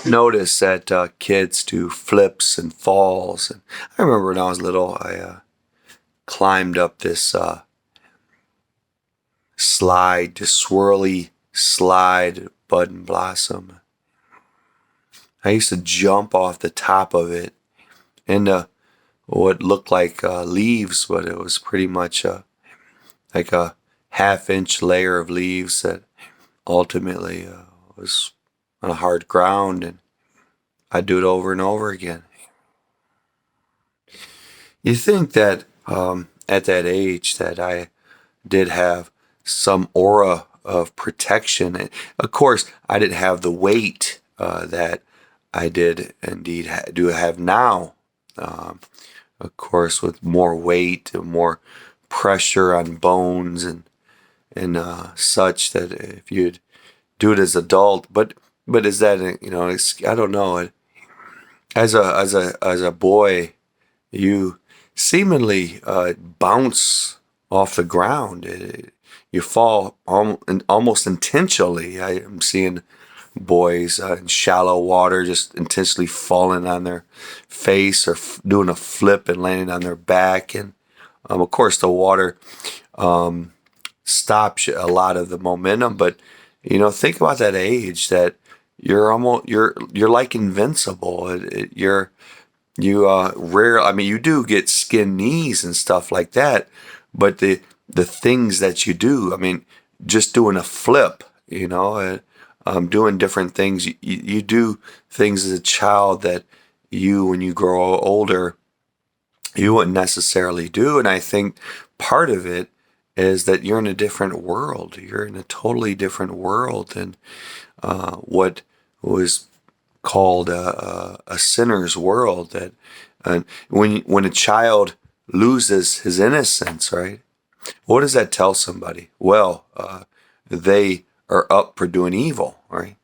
notice that kids do flips and falls? And I remember when I was little, I climbed up this slide, this swirly slide, Bud and Blossom. I used to jump off the top of it into what looked like leaves, but it was pretty much like a half-inch layer of leaves that ultimately was on a hard ground, and I'd do it over and over again. You think that at that age that I did have some aura of protection. And of course, I didn't have the weight that I did indeed do have now. Of course, with more weight and more pressure on bones and such, that if you'd do it as adult, but is that, I don't know. As a boy, you seemingly bounce off the ground. You fall almost intentionally. I am seeing boys in shallow water just intentionally falling on their face or doing a flip and landing on their back. And of course, the water stops a lot of the momentum. But think about that age that you're like invincible. You rare. I mean, you do get skin knees and stuff like that, but the things that you do, I mean, just doing a flip, doing different things. You do things as a child that when you grow older, you wouldn't necessarily do. And I think part of it is that you're in a different world. You're in a totally different world than what was called a sinner's world. That when a child loses his innocence, right? What does that tell somebody? Well, they are up for doing evil, right?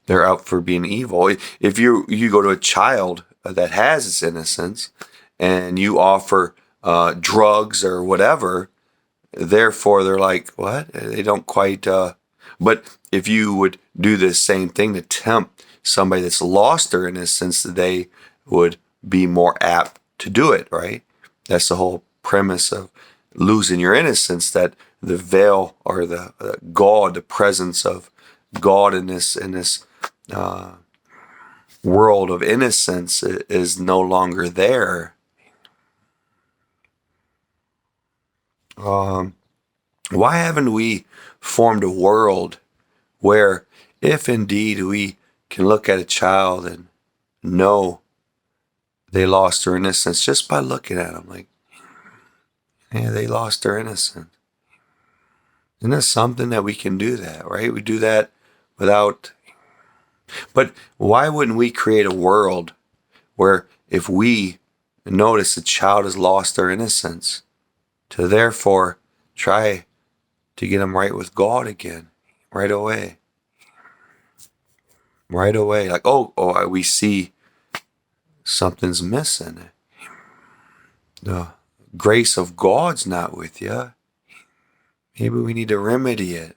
They're up for being evil. If you go to a child that has its innocence and you offer drugs or whatever, therefore they're like, what? They don't quite. But if you would do the same thing to tempt somebody that's lost their innocence, they would be more apt to do it, right? That's the whole premise of losing your innocence, that the veil or the God, the presence of God in this world of innocence is no longer there. Why haven't we formed a world where, if indeed we can look at a child and know they lost their innocence just by looking at them, like, yeah, they lost their innocence. Isn't that something that we can do that, right? We do that without. But why wouldn't we create a world where if we notice a child has lost their innocence, to therefore try to get them right with God again, right away? Right away. Like, oh, we see something's missing. The grace of God's not with you. Maybe we need to remedy it.